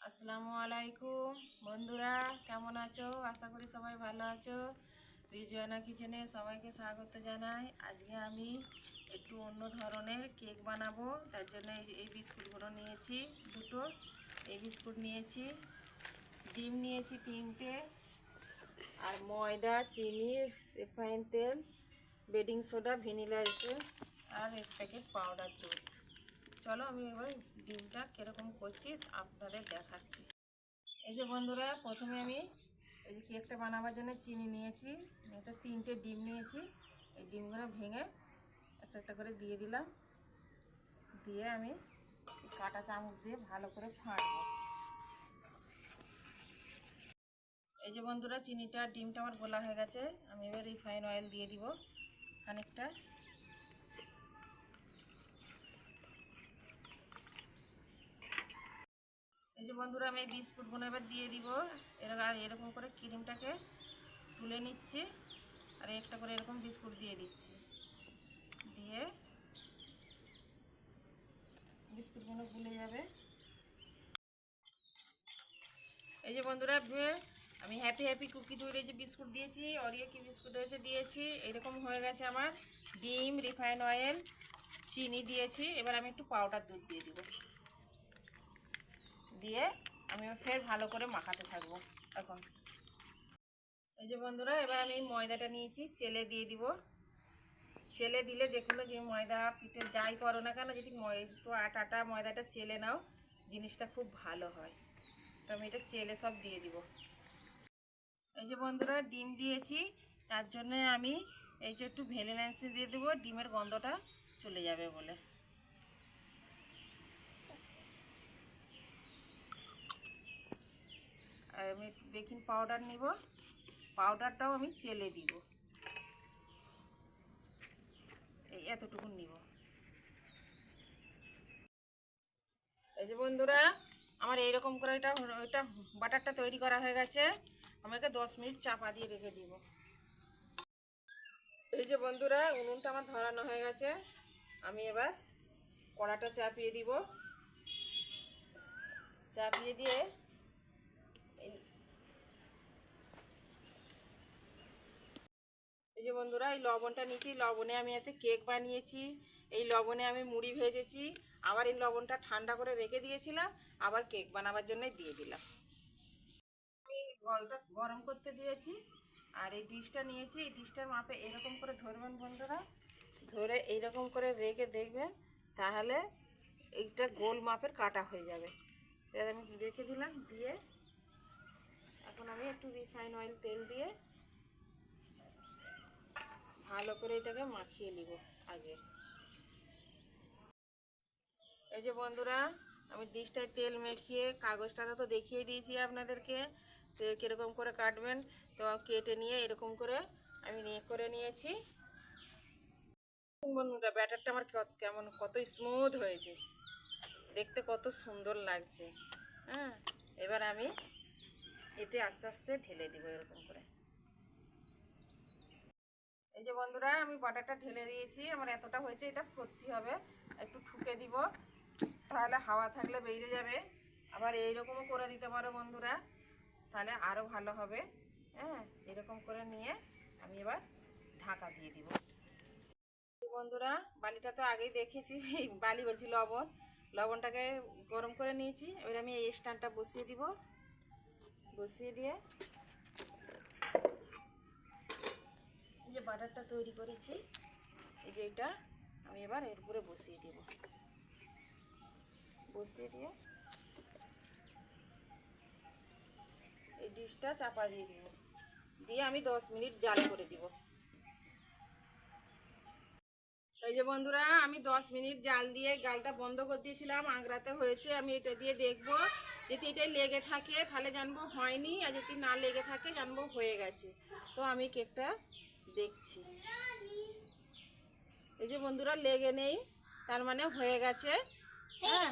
আসসালামু আলাইকুম বন্ধুরা, কেমন আছো? আশা করি সবাই ভালো আছো। রিজওয়ানা কিচেনে সবাইকে স্বাগত জানাই। আজকে আমি একটু অন্য ধরনের কেক বানাবো, তার জন্য এই বিস্কুটগুলো নিয়েছি দুটো। এই বিস্কুট নিয়েছি, ডিম নিয়েছি 3টে, আর ময়দা, চিনি, রিফাইন তেল, বেকিং সোডা, ভ্যানিলা এসেন্স আর 1 প্যাকেট পাউডার দুধ। চলো আমি এবার ডিমটা কীরকম করছি আপনাদের দেখাচ্ছি। এই যে বন্ধুরা, প্রথমে আমি এই যে কেকটা বানাবার জন্য চিনি নিয়েছি, এটা 3টে ডিম নিয়েছি। এই ডিমগুলো ভেঙে একটা একটা করে দিয়ে দিলাম, দিয়ে আমি কাঁটা চামচ দিয়ে ভালো করে ফাটবো। এই যে বন্ধুরা, চিনিটা ডিমটা আমার গোলা হয়ে গেছে। আমি এবার রিফাইন অয়েল দিয়ে দিব খানিকটা। এই যে বন্ধুরা, আমি এই বিস্কুটগুলো এবার দিয়ে দিব। এরকম করে ক্রিমটাকে তুলে নিচ্ছি, আর একটা করে এরকম বিস্কুট দিয়ে দিচ্ছি। দিয়ে বিস্কুটগুলো গুলে যাবে। এই যে বন্ধুরা, আমি হ্যাপি কুকি তৈরি যে বিস্কুট দিয়েছি, অরিও কি বিস্কুট রয়েছে দিয়েছি, এরকম হয়ে গেছে আমার। ডিম, রিফাইন অয়েল, চিনি দিয়েছি। এবার আমি একটু পাউডার দুধ দিয়ে দিব, দিয়ে আমি ফের ভালো করে মাখাতে থাকবো এখন। এই যে বন্ধুরা, এবার আমি ময়দাটা নিয়েছি, চেলে দিয়ে দিব। চেলে দিলে যে কোনো যে ময়দা পিঠে যাই করো না কেন, যদি একটু আটা ময়দাটা চেলে নাও, জিনিসটা খুব ভালো হয়। তো আমি এটা চেলে সব দিয়ে দিব। এই যে বন্ধুরা, ডিম দিয়েছি, তার জন্য আমি এই যে একটু ভ্যানিলা এসেন্স দিয়ে দেবো, ডিমের গন্ধটা চলে যাবে বলে। আর আমি বেকিং পাউডার নিব, পাউডারটাও আমি চেলে দিব, এই এতটুকু নিব। এই যে বন্ধুরা, আমার এইরকম করে এটা বাটারটা তৈরি করা হয়ে গেছে। আমাকে 10 মিনিট চাপা দিয়ে রেখে দিব। এই যে বন্ধুরা, উনুনটা আমার ধরানো হয়ে গেছে। আমি এবার কড়াটা চাপিয়ে দিব। চাপিয়ে দিয়ে এই যে বন্ধুরা, এই লবণটা নিয়েছি, লবণে আমি এতে কেক বানিয়েছি। এই লবণে আমি মুড়ি ভেজেছি, আবার এই লবণটা ঠান্ডা করে রেখে দিয়েছিলাম, আবার কেক বানাবার জন্য দিয়ে দিলাম। আমি ওটা গরম করতে দিয়েছি, আর এই ডিশটা নিয়েছি। এই ডিশটার মাপে এরকম করে ধরবেন বন্ধুরা, ধরে এইরকম করে রেখে দেখবেন, তাহলে এইটা গোল মাপের কাটা হয়ে যাবে। এবার আমি রেখে দিলাম, দিয়ে এখন আমি একটু রিফাইন অয়েল তেল দিয়ে ভালো করে এটাকে মাখিয়ে নিব আগে। এই যে বন্ধুরা, আমি ডিশটায় তেল মেখিয়ে, কাগজটা তো দেখিয়ে দিয়েছি আপনাদেরকে কীরকম করে কাটবেন। তো কেটে নিয়ে এরকম করে আমি করে নিয়েছি। বন্ধুরা, ব্যাটারটা আমার কেমন কত স্মুথ হয়েছে, দেখতে কত সুন্দর লাগছে। হ্যাঁ, এবার আমি এতে আস্তে আস্তে ঢেলে দিব এরকম করে। এই যে বন্ধুরা, আমি বাটারটা ঢেলে দিয়েছি, আমার এতটা হয়েছে, এটা ভর্তি হবে। একটু ঠুকে দিব, তাহলে হাওয়া থাকলে বেরিয়ে যাবে। আবার এইরকমও করে দিতে পারো বন্ধুরা, তাহলে আরও ভালো হবে। হ্যাঁ, এরকম করে নিয়ে আমি এবার ঢাকা দিয়ে দিব। বন্ধুরা, বালিটা তো আগেই দেখেছি, বালি বলছি লবণ, লবণটাকে গরম করে নিয়েছি। এবার আমি এই স্ট্যান্ডটা বসিয়ে দিব, বসিয়ে দিয়ে এই যে বাটারটা তৈরি করেছি, এই যে এটা আমি এবার এর উপরে বসিয়ে দিব। বসিয়ে দিয়ে এই ডিশটা চাপা দিয়ে দিব, দিয়ে আমি 10 মিনিট জাল করে দিব। এই যে বন্ধুরা, আমি 10 মিনিট জাল দিয়ে গালটা বন্ধ করে দিয়েছিলাম, আংড়াতে হয়েছে। আমি এটা দিয়ে দেখব, যদি এটা লেগে থাকে তাহলে জানবো হয়নি, আর যদি না লেগে থাকে জানবো হয়ে গেছে। তো আমি কেকটা দেখছি। এই যে বন্ধুরা, লেগে নেই, তার মানে হয়ে গেছে। হ্যাঁ,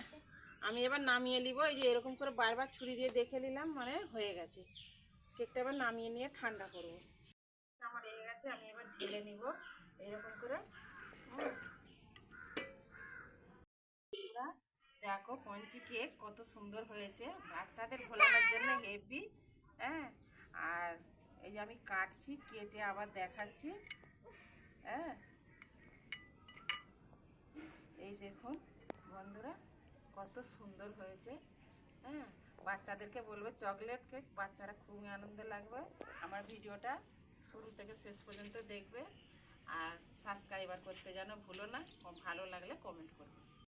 আমি এবার নামিয়ে নিব। এই যে এরকম করে বারবার ছুরি দিয়ে দেখে নিলাম, মানে হয়ে গেছে। কেকটা এবার নামিয়ে নিয়ে ঠান্ডা করব। আমার হয়ে গেছে, আমি এবার ঢেলে নিব এরকম করে। দেখো পঞ্চি কেক কত সুন্দর হয়েছে, বাচ্চাদের ভোলানোর জন্য হেভি। হ্যাঁ, আর এই যে আমি কাটছি, কেটে আবার দেখাচ্ছি। হ্যাঁ, এই দেখুন বন্ধুরা কত সুন্দর হয়েছে। হ্যাঁ, বাচ্চাদেরকে বলবে চকলেট কেক, বাচ্চারা খুবই আনন্দ লাগবে। আমার ভিডিওটা শুরু থেকে শেষ পর্যন্ত দেখবে, আর সাবস্ক্রাইবার করতে যেন ভুলো না। ভালো লাগলে কমেন্ট করবে।